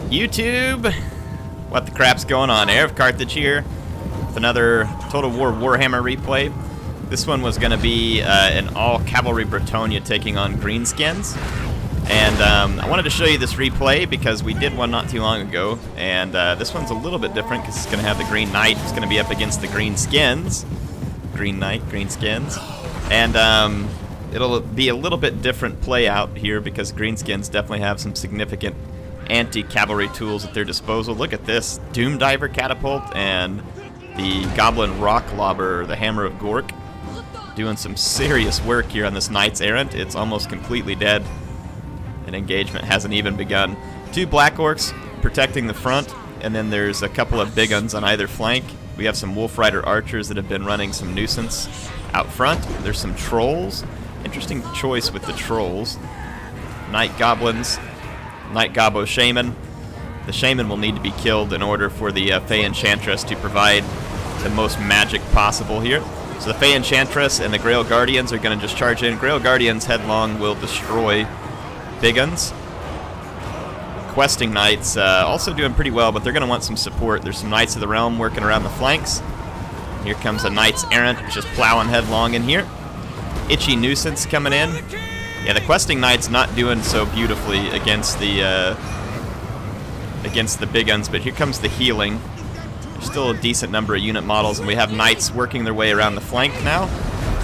YouTube, what the crap's going on? HeirofCarthage here with another Total War Warhammer replay. This one was going to be an all-cavalry Bretonnia taking on Greenskins. And I wanted to show you this replay because we did one not too long ago. And this one's a little bit different because it's going to have the Green Knight. It's going to be up against the Greenskins. Green Knight, Greenskins. And it'll be a little bit different play out here because Greenskins definitely have some significant anti-cavalry tools at their disposal. Look at this Doom Diver catapult and the Goblin Rock Lobber, the Hammer of Gork, doing some serious work here on this Knights Errant. It's almost completely dead, and engagement hasn't even begun. 2 Black Orcs protecting the front, and then there's a couple of big uns on either flank. We have some Wolf Rider archers that have been running some nuisance out front. There's some trolls. Interesting choice with the trolls. Night Goblins. Night Gobbo Shaman. The Shaman will need to be killed in order for the Fey Enchantress to provide the most magic possible here. So the Fey Enchantress and the Grail Guardians are going to just charge in. Grail Guardians headlong will destroy big uns. Questing Knights also doing pretty well, but they're going to want some support. There's some Knights of the Realm working around the flanks. Here comes a Knights Errant just plowing headlong in here. Itchy Nuisance coming in. Yeah, the Questing Knight's not doing so beautifully against the big guns, but here comes the healing. There's still a decent number of unit models, and we have Knights working their way around the flank now.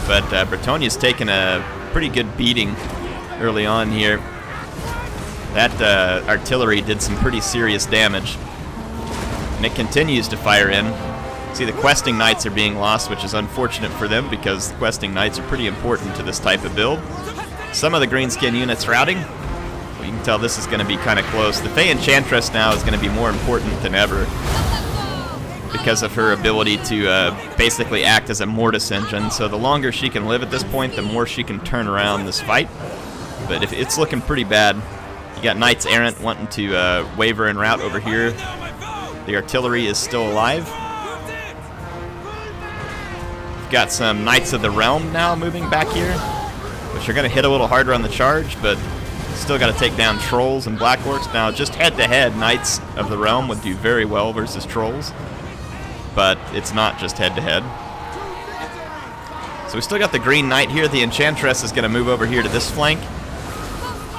But Bretonnia's taken a pretty good beating early on here. That artillery did some pretty serious damage, and it continues to fire in. See, the Questing Knights are being lost, which is unfortunate for them because the Questing Knights are pretty important to this type of build. Some of the Greenskin units routing. Well, you can tell this is going to be kind of close. The Fey Enchantress now is going to be more important than ever because of her ability to basically act as a mortis engine. So the longer she can live at this point, the more she can turn around this fight. But if it's looking pretty bad. You got Knights Errant wanting to waver and rout over here. The artillery is still alive. We've got some Knights of the Realm now moving back here, which are going to hit a little harder on the charge, but still got to take down Trolls and Black Orcs. Now, just head-to-head, Knights of the Realm would do very well versus Trolls, but it's not just head-to-head. So we still got the Green Knight here. The Enchantress is going to move over here to this flank.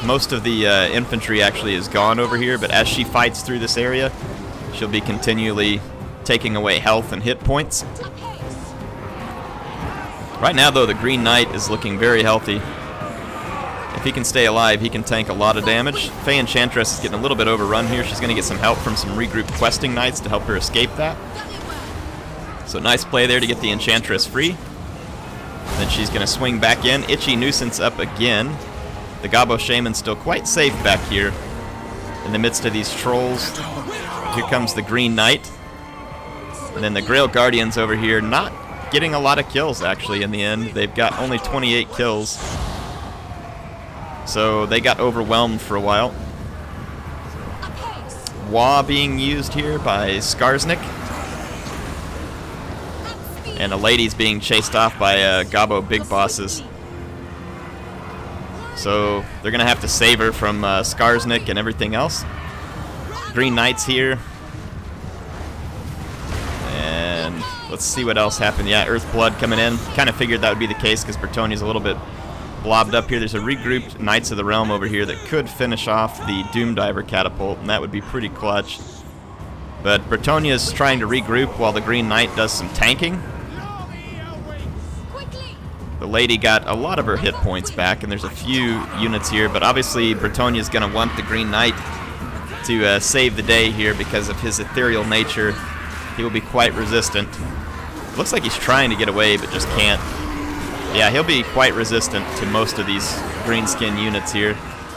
Most of the infantry actually is gone over here, but as she fights through this area, she'll be continually taking away health and hit points. Right now, though, the Green Knight is looking very healthy. If he can stay alive, he can tank a lot of damage. Fey Enchantress is getting a little bit overrun here. She's going to get some help from some regrouped Questing Knights to help her escape that. So nice play there to get the Enchantress free. Then she's going to swing back in. Itchy Nuisance up again. The Gobbo Shaman's still quite safe back here in the midst of these trolls. Here comes the Green Knight. And then the Grail Guardians over here not getting a lot of kills, actually, in the end. They've got only 28 kills. So they got overwhelmed for a while. Wa being used here by Skarsnik. And a lady's being chased off by Gobbo Big Bosses. So they're going to have to save her from Skarsnik and everything else. Green Knights here. And let's see what else happened. Yeah, Earthblood coming in. Kind of figured that would be the case because Bretonnia's a little bit blobbed up here. There's a regrouped Knights of the Realm over here that could finish off the Doom Diver catapult, and that would be pretty clutch. But Bretonnia's trying to regroup while the Green Knight does some tanking. The lady got a lot of her hit points back, and there's a few units here, but obviously Bretonnia's going to want the Green Knight to save the day here because of his ethereal nature. He will be quite resistant. Looks like he's trying to get away, but just can't. Yeah, he'll be quite resistant to most of these Greenskin units here.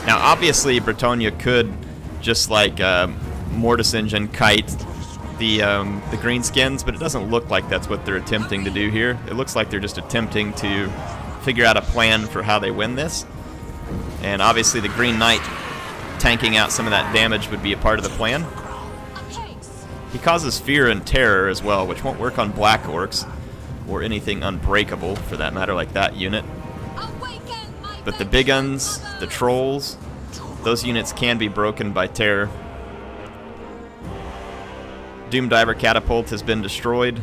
Now, obviously, Bretonnia could just like Mortis Engine kite the Greenskins, but it doesn't look like that's what they're attempting to do here. It looks like they're just attempting to figure out a plan for how they win this. And obviously the Green Knight tanking out some of that damage would be a part of the plan. He causes fear and terror as well, which won't work on Black Orcs, or anything unbreakable for that matter like that unit. But the big uns, the trolls, those units can be broken by terror. Doomdiver catapult has been destroyed.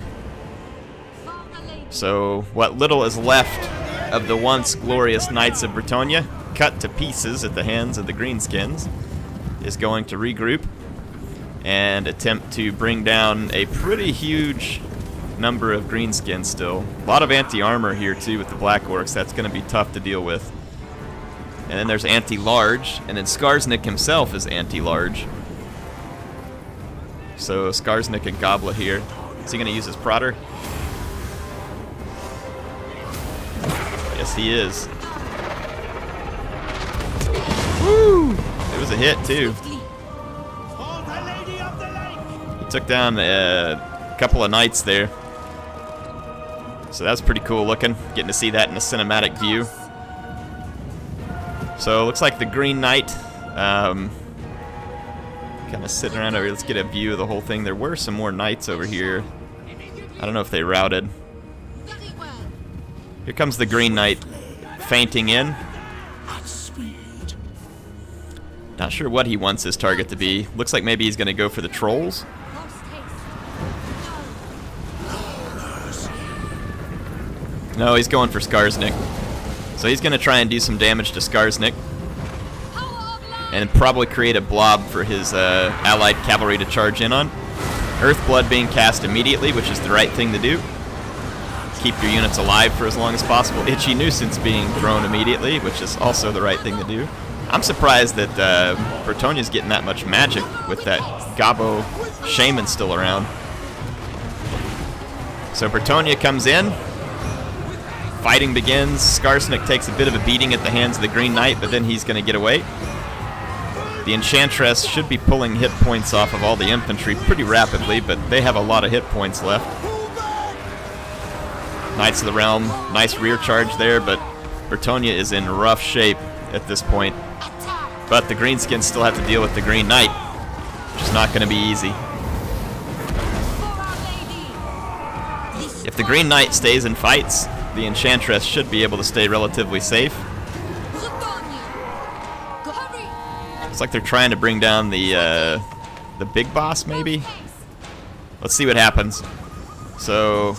So what little is left of the once glorious Knights of Bretonnia, cut to pieces at the hands of the Greenskins, is going to regroup and attempt to bring down a pretty huge number of Greenskins still. A lot of anti-armor here too with the Black Orcs. That's going to be tough to deal with. And then there's anti-large, and then Skarsnik himself is anti-large. So Skarsnik and Goblet here. Is he going to use his Prodder? Yes, he is. Woo! It was a hit too. He took down a couple of knights there. So that's pretty cool looking. Getting to see that in a cinematic view. So it looks like the Green Knight kind of sitting around over here. Let's get a view of the whole thing. There were some more knights over here. I don't know if they routed. Here comes the Green Knight fainting in. Not sure what he wants his target to be. Looks like maybe he's going to go for the trolls. No, he's going for Skarsnik. So he's going to try and do some damage to Skarsnik. And probably create a blob for his allied cavalry to charge in on. Earthblood being cast immediately, which is the right thing to do. Keep your units alive for as long as possible. Itchy Nuisance being thrown immediately, which is also the right thing to do. I'm surprised that Bretonnia's getting that much magic with that Gobbo Shaman still around. So Bretonnia comes in. Fighting begins. Skarsnik takes a bit of a beating at the hands of the Green Knight, but then he's going to get away. The Enchantress should be pulling hit points off of all the infantry pretty rapidly, but they have a lot of hit points left. Knights of the Realm, nice rear charge there, but Bretonnia is in rough shape at this point. But the Greenskins still have to deal with the Green Knight, which is not going to be easy. If the Green Knight stays and fights, the Enchantress should be able to stay relatively safe. Looks like they're trying to bring down the big boss, maybe? Let's see what happens. So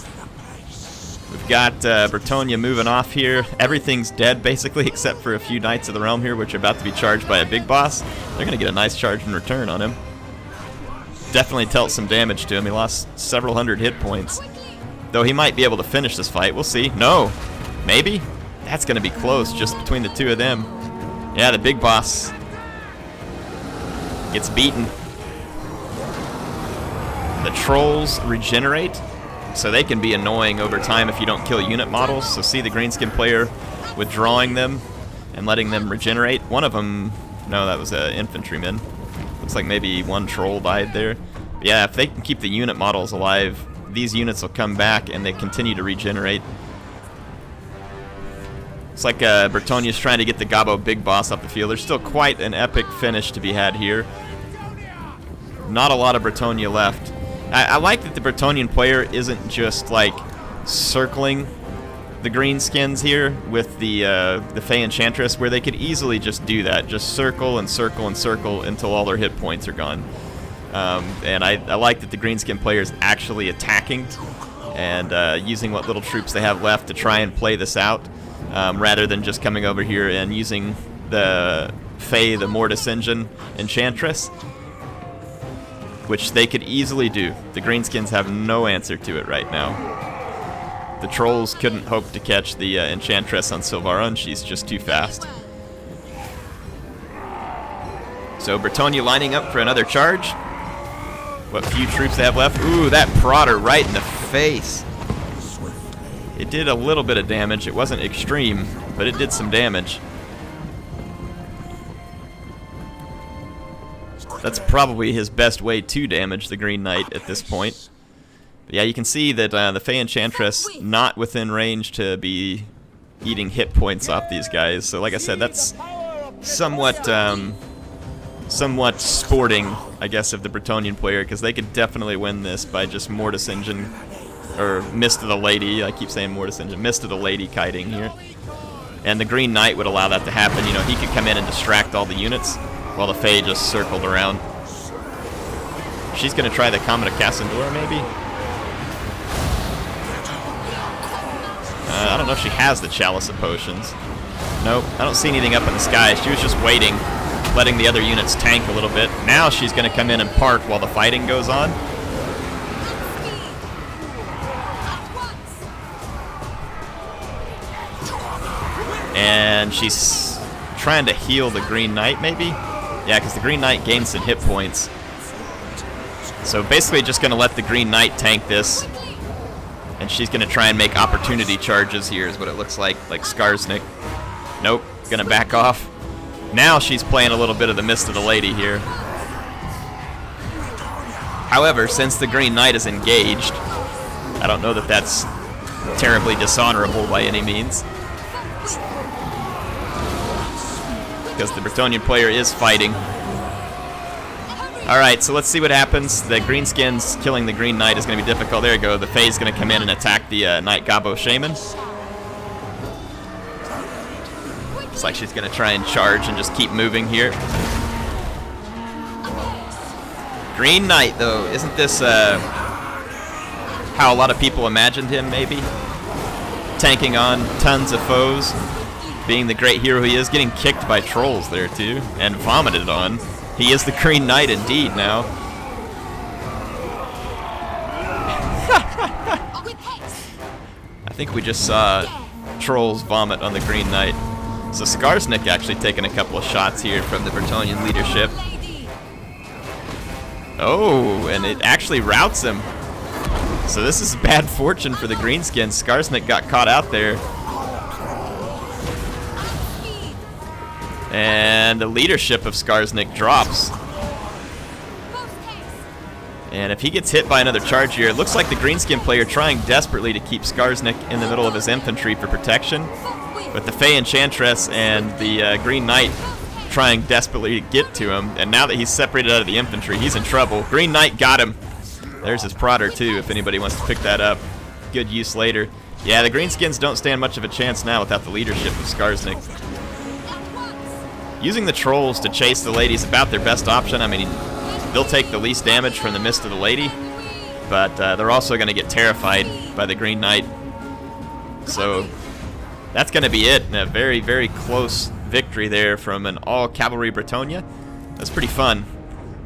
we've got Bretonnia moving off here. Everything's dead, basically, except for a few Knights of the Realm here, which are about to be charged by a big boss. They're going to get a nice charge in return on him. Definitely dealt some damage to him. He lost several hundred hit points. Though he might be able to finish this fight. We'll see. No. Maybe? That's going to be close, just between the two of them. Yeah, the big boss gets beaten. The trolls regenerate, so they can be annoying over time if you don't kill unit models. So see the Greenskin player withdrawing them and letting them regenerate. One of them, no, that was an infantryman. Looks like maybe one troll died there. But yeah, if they can keep the unit models alive, these units will come back and they continue to regenerate. It's like Bretonnia's trying to get the Gobbo big boss off the field. There's still quite an epic finish to be had here. Not a lot of Bretonnia left. I like that the Bretonnian player isn't just like circling the Greenskins here with the Fey Enchantress, where they could easily just do that. Just circle and circle and circle until all their hit points are gone. And I like that the Greenskin player is actually attacking and using what little troops they have left to try and play this out, rather than just coming over here and using the Fey, the Mortis Engine Enchantress, which they could easily do. The Greenskins have no answer to it right now. The trolls couldn't hope to catch the Enchantress on Silvaron. She's just too fast. So Bretonnia lining up for another charge. What few troops they have left. Ooh, that Prodder right in the face. It did a little bit of damage. It wasn't extreme, but it did some damage. That's probably his best way to damage the Green Knight at this point. But yeah, you can see that the Fey Enchantress not within range to be eating hit points off these guys. So like I said, that's somewhat sporting, I guess, of the Bretonnian player, because they could definitely win this by just Mortis Engine, or Mist of the Lady. I keep saying Mortis Engine. Mist of the Lady kiting here. And the Green Knight would allow that to happen. You know, he could come in and distract all the units while the Fey just circled around. She's going to try the Comet of Cassandora, maybe? I don't know if she has the Chalice of Potions. Nope, I don't see anything up in the sky. She was just waiting, letting the other units tank a little bit. Now she's going to come in and park while the fighting goes on. And she's trying to heal the Green Knight, maybe? Yeah, because the Green Knight gains some hit points. So basically just going to let the Green Knight tank this. And she's going to try and make opportunity charges here is what it looks like Skarsnik. Nope, going to back off. Now she's playing a little bit of the Mist of the Lady here. However, since the Green Knight is engaged, I don't know that that's terribly dishonorable by any means. Because the Bretonnian player is fighting. Alright, so let's see what happens. The Greenskins killing the Green Knight is going to be difficult. There you go. The Fae's going to come in and attack the Knight Gabo Shaman. Looks like she's going to try and charge and just keep moving here. Green Knight, though, isn't this how a lot of people imagined him, maybe? Tanking on tons of foes, being the great hero he is, getting kicked by trolls there, too, and vomited on. He is the Green Knight indeed now. I think we just saw trolls vomit on the Green Knight. So Skarsnik actually taking a couple of shots here from the Bretonnian leadership. Oh, and it actually routs him. So this is bad fortune for the Greenskins. Skarsnik got caught out there. And the leadership of Skarsnik drops. And if he gets hit by another charge here, it looks like the Greenskin player trying desperately to keep Skarsnik in the middle of his infantry for protection. But the Fae Enchantress and the Green Knight trying desperately to get to him. And now that he's separated out of the infantry, he's in trouble. Green Knight got him. There's his prodder too, if anybody wants to pick that up. Good use later. Yeah, the Greenskins don't stand much of a chance now without the leadership of Skarsnik. Using the trolls to chase the lady is about their best option. I mean, they'll take the least damage from the Mist of the Lady, but they're also going to get terrified by the Green Knight. So that's going to be it. A very, very close victory there from an all-cavalry Bretonnia. That's pretty fun.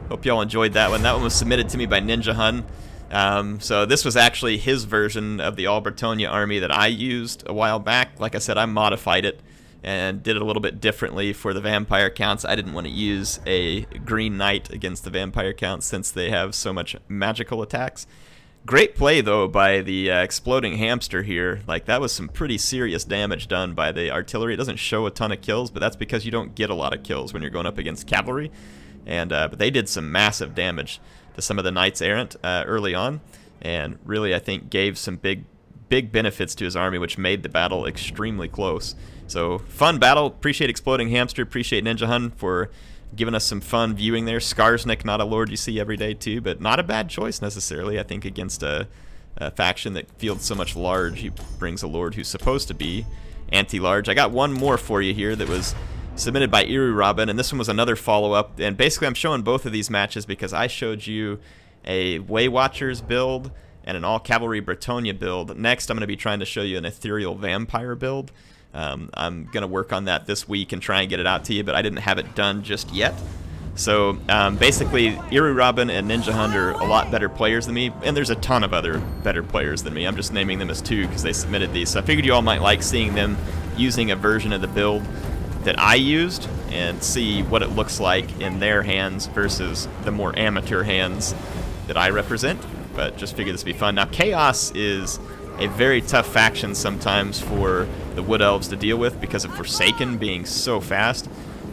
Hope y'all enjoyed that one. That one was submitted to me by Ninja Hun. So this was actually his version of the all-Bretonnia army that I used a while back. Like I said, I modified it and did it a little bit differently for the vampire counts. I didn't want to use a Green Knight against the vampire counts since they have so much magical attacks. Great play, though, by the exploding hamster here. Like, that was some pretty serious damage done by the artillery. It doesn't show a ton of kills, but that's because you don't get a lot of kills when you're going up against cavalry. And but they did some massive damage to some of the Knights Errant early on, and really, I think, gave some big benefits to his army, which made the battle extremely close. So, fun battle. Appreciate Exploding Hamster. Appreciate Ninja Hun for giving us some fun viewing there. Skarsnik, not a lord you see every day, too, but not a bad choice necessarily. I think against a faction that fields so much large, he brings a lord who's supposed to be anti-large. I got one more for you here that was submitted by Eerie Robin, and this one was another follow-up. And basically, I'm showing both of these matches because I showed you a Way Watchers build and an all-cavalry Bretonnia build. Next, I'm going to be trying to show you an Ethereal Vampire build. I'm going to work on that this week and try and get it out to you, but I didn't have it done just yet. So basically, Eerie Robin and Ninja Hun are a lot better players than me, and there's a ton of other better players than me. I'm just naming them as two because they submitted these. So I figured you all might like seeing them using a version of the build that I used and see what it looks like in their hands versus the more amateur hands that I represent. But just figured this would be fun. Now, Chaos is a very tough faction sometimes for the Wood Elves to deal with because of Forsaken being so fast.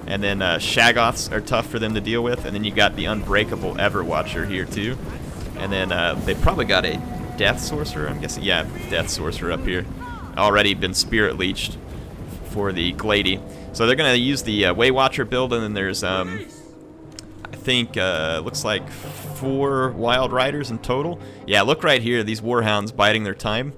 And then Shaggoths are tough for them to deal with. And then you got the Unbreakable Everwatcher here too. And then they probably got a Death Sorcerer, I'm guessing. Yeah, Death Sorcerer up here. Already been Spirit Leeched for the Glady. So they're going to use the Way Watcher build, and then there's, I think, looks like 4 Wild Riders in total. Yeah, look right here, these Warhounds biding their time.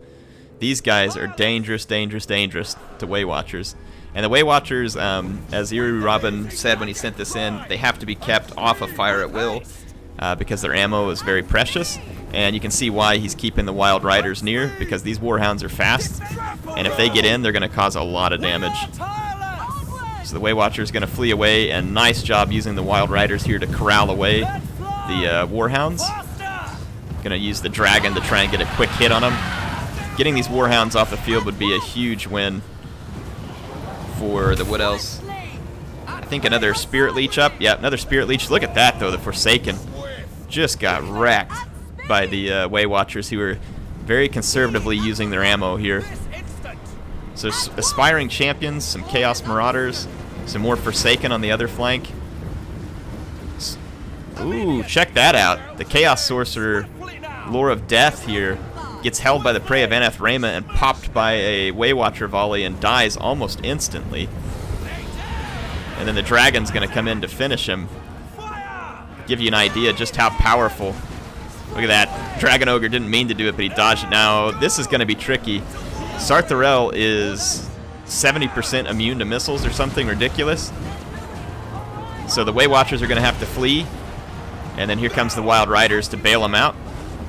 These guys are dangerous, dangerous, dangerous to Way Watchers. And the Way Watchers, as Eerie Robin said when he sent this in, they have to be kept off of fire at will. because their ammo is very precious. And you can see why he's keeping the Wild Riders near, because these Warhounds are fast, and if they get in, they're going to cause a lot of damage. So the Waywatcher is going to flee away, and nice job using the Wild Riders here to corral away the Warhounds. Going to use the Dragon to try and get a quick hit on them. Getting these Warhounds off the field would be a huge win for the Wood Elves. I think another Spirit Leech up. Yeah, another Spirit Leech. Look at that, though. The Forsaken just got wrecked by the Waywatchers, who are very conservatively using their ammo here. So Aspiring Champions, some Chaos Marauders, some more Forsaken on the other flank. Ooh, check that out. The Chaos Sorcerer, Lore of Death here, gets held by the prey of Anathema and popped by a Waywatcher volley and dies almost instantly. And then the Dragon's going to come in to finish him. Give you an idea just how powerful. Look at that. Dragon Ogre didn't mean to do it, but he dodged it. Now, this is going to be tricky. Sartharel is 70% immune to missiles or something ridiculous. So the Waywatchers are going to have to flee. And then here comes the Wild Riders to bail them out.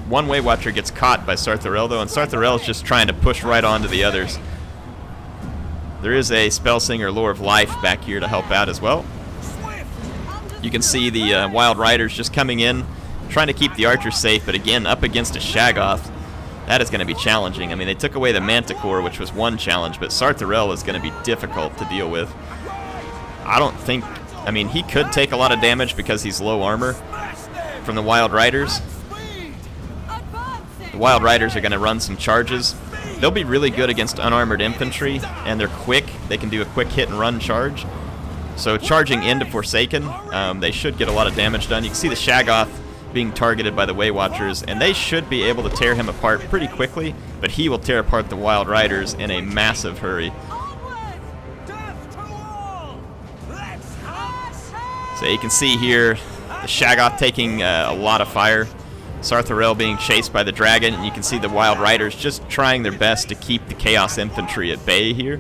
One Waywatcher gets caught by Sartharel, though, and Sartharel is just trying to push right on to the others. There is a Spellsinger Lore of Life back here to help out as well. You can see the Wild Riders just coming in, trying to keep the archers safe, but again, up against a Shaggoth, that is going to be challenging. I mean, they took away the Manticore, which was one challenge, but Sartharel is going to be difficult to deal with. I don't think... I mean, he could take a lot of damage because he's low armor from the Wild Riders. The Wild Riders are going to run some charges. They'll be really good against unarmored infantry, and they're quick. They can do a quick hit and run charge. So charging into Forsaken, they should get a lot of damage done. You can see the Shaggoth being targeted by the Waywatchers, and they should be able to tear him apart pretty quickly, but he will tear apart the Wild Riders in a massive hurry. So you can see here the Shaggoth taking a lot of fire, Sartharel being chased by the Dragon, and you can see the Wild Riders just trying their best to keep the Chaos Infantry at bay here.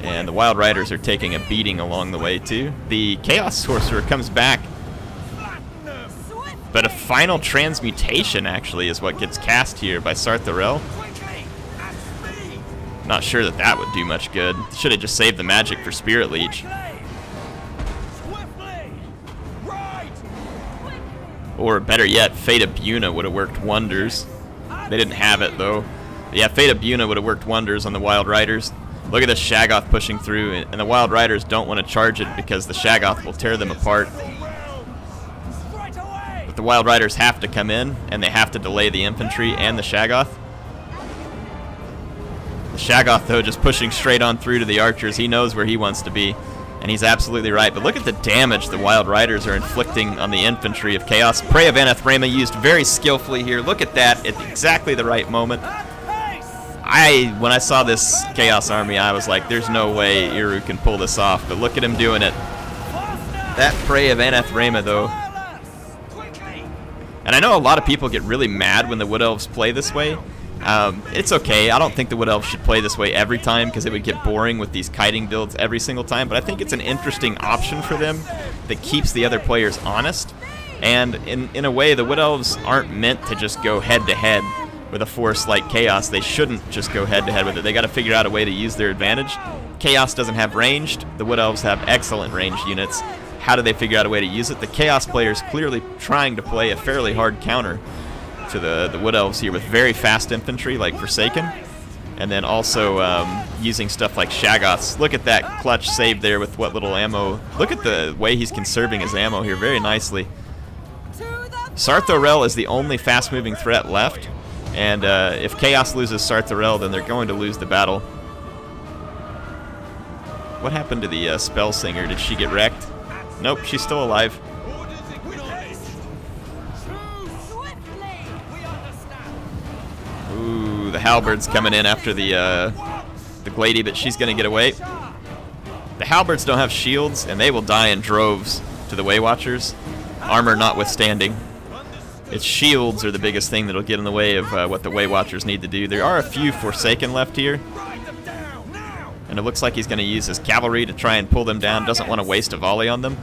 And the Wild Riders are taking a beating along the way too. The Chaos Sorcerer comes back, but a final transmutation actually is what gets cast here by Sartharel. Not sure that that would do much good. Should have just saved the magic for Spirit Leech. Or better yet, Fate of Buna would have worked wonders. They didn't have it though. But yeah, Fate of Buna would have worked wonders on the Wild Riders. Look at the Shaggoth pushing through, and the Wild Riders don't want to charge it because the Shaggoth will tear them apart. But the Wild Riders have to come in, and they have to delay the infantry and the Shaggoth. The Shaggoth, though, just pushing straight on through to the archers. He knows where he wants to be, and he's absolutely right. But look at the damage the Wild Riders are inflicting on the infantry of Chaos. Prey of Anathema used very skillfully here. Look at that at exactly the right moment. When I saw this Chaos army, I was like, there's no way Iru can pull this off, but look at him doing it. That Prey of Anathema, though. And I know a lot of people get really mad when the Wood Elves play this way. It's okay. I don't think the Wood Elves should play this way every time because it would get boring with these kiting builds every single time, but I think it's an interesting option for them that keeps the other players honest. And in a way, the Wood Elves aren't meant to just go head-to-head with a force like Chaos. They shouldn't just go head-to-head with it. They got to figure out a way to use their advantage. Chaos doesn't have ranged. The Wood Elves have excellent ranged units. How do they figure out a way to use it? The Chaos players clearly trying to play a fairly hard counter to the Wood Elves here with very fast infantry like Forsaken, and then also using stuff like Shaggoths. Look at that clutch save there with what little ammo. Look at the way he's conserving his ammo here very nicely. Sartharel is the only fast-moving threat left, and if Chaos loses Sartharel, then they're going to lose the battle. What happened to the Spellsinger? Did she get wrecked? Nope, she's still alive. Ooh, the Halberds coming in after the Glady, but she's going to get away. The Halberds don't have shields, and they will die in droves to the Waywatchers, armor notwithstanding. Its shields are the biggest thing that'll get in the way of what the Waywatchers need to do. There are a few Forsaken left here, and it looks like he's going to use his cavalry to try and pull them down. Doesn't want to waste a volley on them.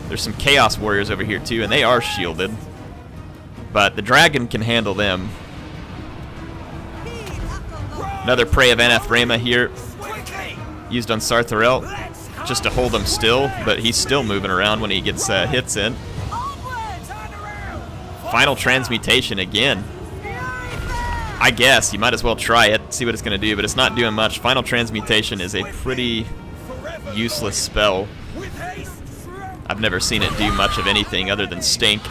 There's some Chaos Warriors over here too, and they are shielded. But the dragon can handle them. Another Prey of Anathrema here, used on Sartharel, just to hold him still, but he's still moving around when he gets hits in. Final Transmutation again. I guess you might as well try it, see what it's going to do, but it's not doing much. Final Transmutation is a pretty useless spell. I've never seen it do much of anything other than stink.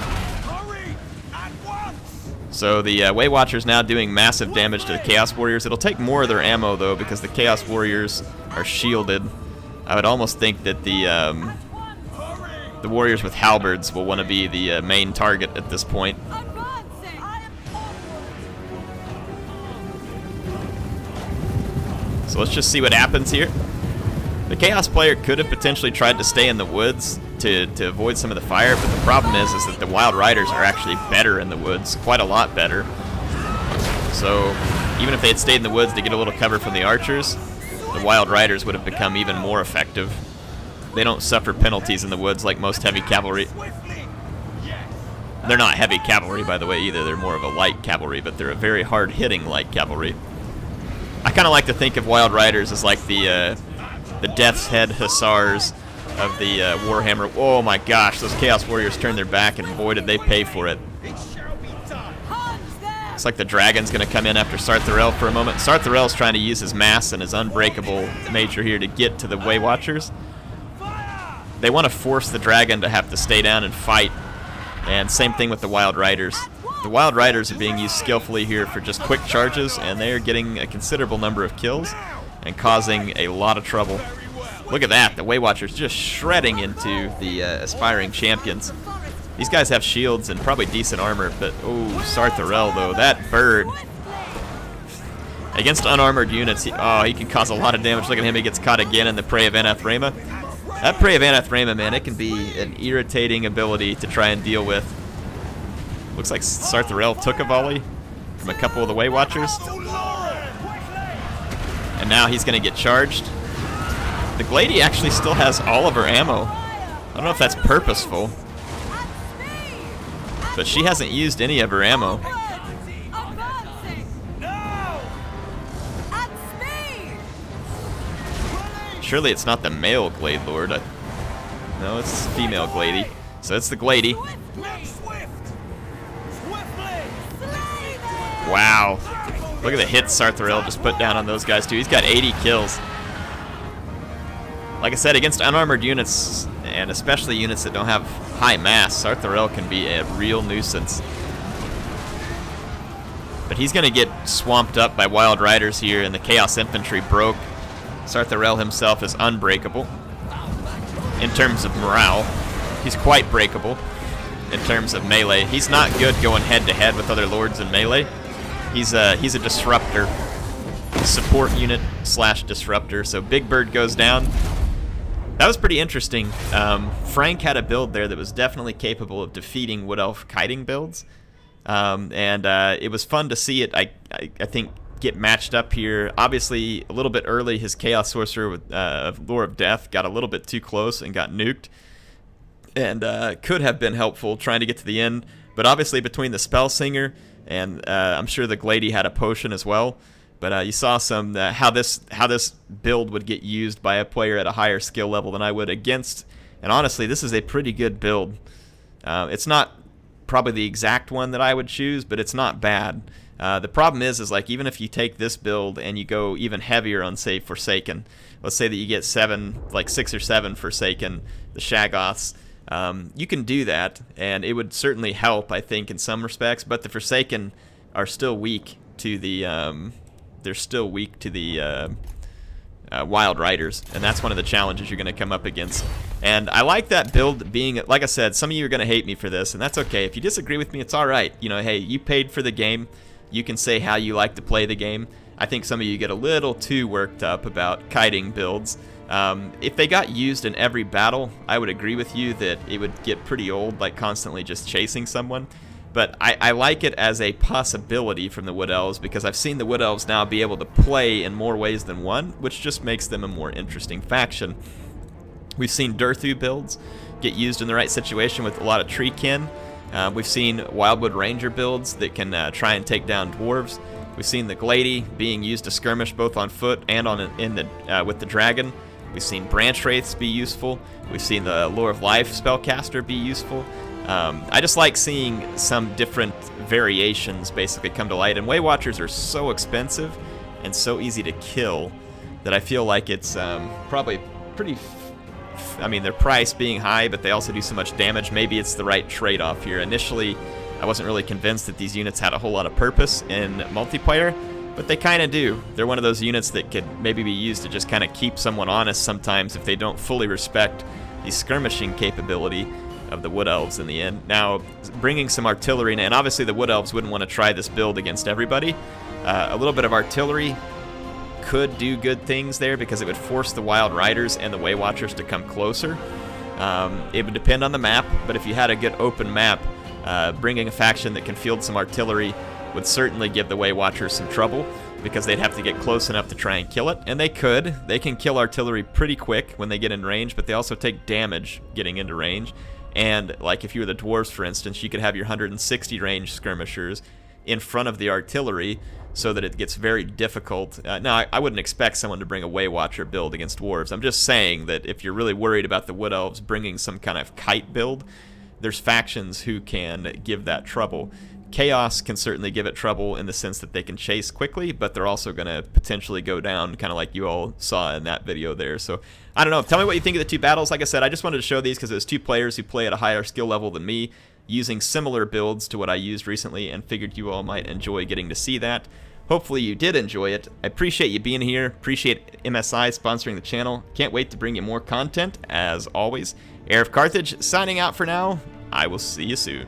So the Way Watcher's now doing massive damage to the Chaos Warriors. It'll take more of their ammo, though, because the Chaos Warriors are shielded. I would almost think that the Warriors with Halberds will want to be the main target at this point. So let's just see what happens here. The Chaos player could have potentially tried to stay in the woods to avoid some of the fire, but the problem is that the Wild Riders are actually better in the woods, quite a lot better. So even if they had stayed in the woods to get a little cover from the archers, the Wild Riders would have become even more effective. They don't suffer penalties in the woods like most heavy cavalry. They're not heavy cavalry, by the way, either. They're more of a light cavalry, but they're a very hard-hitting light cavalry. I kind of like to think of Wild Riders as like the Death's Head Hussars of the Warhammer. Oh my gosh, those Chaos Warriors turned their back, and boy did they pay for it. Looks like the dragon's going to come in after Sartharel for a moment. Sartharel's trying to use his mass and his unbreakable nature here to get to the Way Watchers. They want to force the dragon to have to stay down and fight, and same thing with the Wild Riders. The Wild Riders are being used skillfully here for just quick charges, and they are getting a considerable number of kills and causing a lot of trouble. Look at that, the Way Watchers just shredding into the aspiring champions. These guys have shields and probably decent armor, but oh, Sartharel though, that bird. Against unarmored units, he can cause a lot of damage. Look at him, he gets caught again in the Prey of Anathrema. That Prey of Anathrema, man, it can be an irritating ability to try and deal with. Looks like Sartharel took a volley from a couple of the Way Watchers. And now he's going to get charged. The Glady actually still has all of her ammo. I don't know if that's purposeful, but she hasn't used any of her ammo. Surely it's not the male Glade Lord. No, it's the female Glady. So it's the Glady. Wow. Look at the hits Sartharel just put down on those guys too. He's got 80 kills. Like I said, against unarmored units, and especially units that don't have high mass, Sartharel can be a real nuisance. But he's going to get swamped up by Wild Riders here, and the Chaos Infantry broke. Sartharel himself is unbreakable in terms of morale. He's quite breakable in terms of melee. He's not good going head-to-head with other lords in melee. He's a disruptor, support unit / disruptor. So Big Bird goes down. That was pretty interesting. Frank had a build there that was definitely capable of defeating Wood Elf kiting builds, and it was fun to see it. I think get matched up here. Obviously, a little bit early, his Chaos Sorcerer with Lure of Death got a little bit too close and got nuked, and could have been helpful trying to get to the end. But obviously, between the Spell Singer and I'm sure the Glady had a potion as well. But you saw some how this build would get used by a player at a higher skill level than I would against. And honestly, this is a pretty good build. It's not probably the exact one that I would choose, but it's not bad. The problem is like even if you take this build and you go even heavier on, say, Forsaken, let's say that you get 6 or 7 Forsaken, the Shaggoths, you can do that, and it would certainly help, I think, in some respects. But the Forsaken are still weak to the Wild Riders, and that's one of the challenges you're going to come up against. And I like that build being, like I said, some of you are going to hate me for this, and that's okay. If you disagree with me, it's all right. You know, hey, you paid for the game. You can say how you like to play the game. I think some of you get a little too worked up about kiting builds. If they got used in every battle, I would agree with you that it would get pretty old, like constantly just chasing someone. But I like it as a possibility from the Wood Elves, because I've seen the Wood Elves now be able to play in more ways than one, which just makes them a more interesting faction. We've seen Durthu builds get used in the right situation with a lot of treekin. We've seen Wildwood Ranger builds that can try and take down dwarves. We've seen the Glady being used to skirmish both on foot and with the dragon. We've seen Branch Wraiths be useful. We've seen the Lure of Life spellcaster be useful. I just like seeing some different variations basically come to light. And Way Watchers are so expensive and so easy to kill that I feel like it's probably pretty... I mean, their price being high, but they also do so much damage. Maybe it's the right trade-off here. Initially, I wasn't really convinced that these units had a whole lot of purpose in multiplayer, but they kind of do. They're one of those units that could maybe be used to just kind of keep someone honest sometimes if they don't fully respect the skirmishing capability of the Wood Elves in the end. Now, bringing some artillery in, and obviously the Wood Elves wouldn't want to try this build against everybody. A little bit of artillery could do good things there because it would force the Wild Riders and the Way Watchers to come closer. It would depend on the map, but if you had a good open map, bringing a faction that can field some artillery would certainly give the Way Watchers some trouble because they'd have to get close enough to try and kill it, and they could. They can kill artillery pretty quick when they get in range, but they also take damage getting into range. And like if you were the dwarves, for instance, you could have your 160 range skirmishers in front of the artillery so that it gets very difficult. Now, I wouldn't expect someone to bring a Way Watcher build against dwarves. I'm just saying that if you're really worried about the Wood Elves bringing some kind of kite build, there's factions who can give that trouble. Chaos can certainly give it trouble in the sense that they can chase quickly, but they're also going to potentially go down, kind of like you all saw in that video there. So, I don't know. Tell me what you think of the two battles. Like I said, I just wanted to show these because there's two players who play at a higher skill level than me, using similar builds to what I used recently, and figured you all might enjoy getting to see that. Hopefully you did enjoy it. I appreciate you being here. Appreciate MSI sponsoring the channel. Can't wait to bring you more content, as always. HeirofCarthage signing out for now. I will see you soon.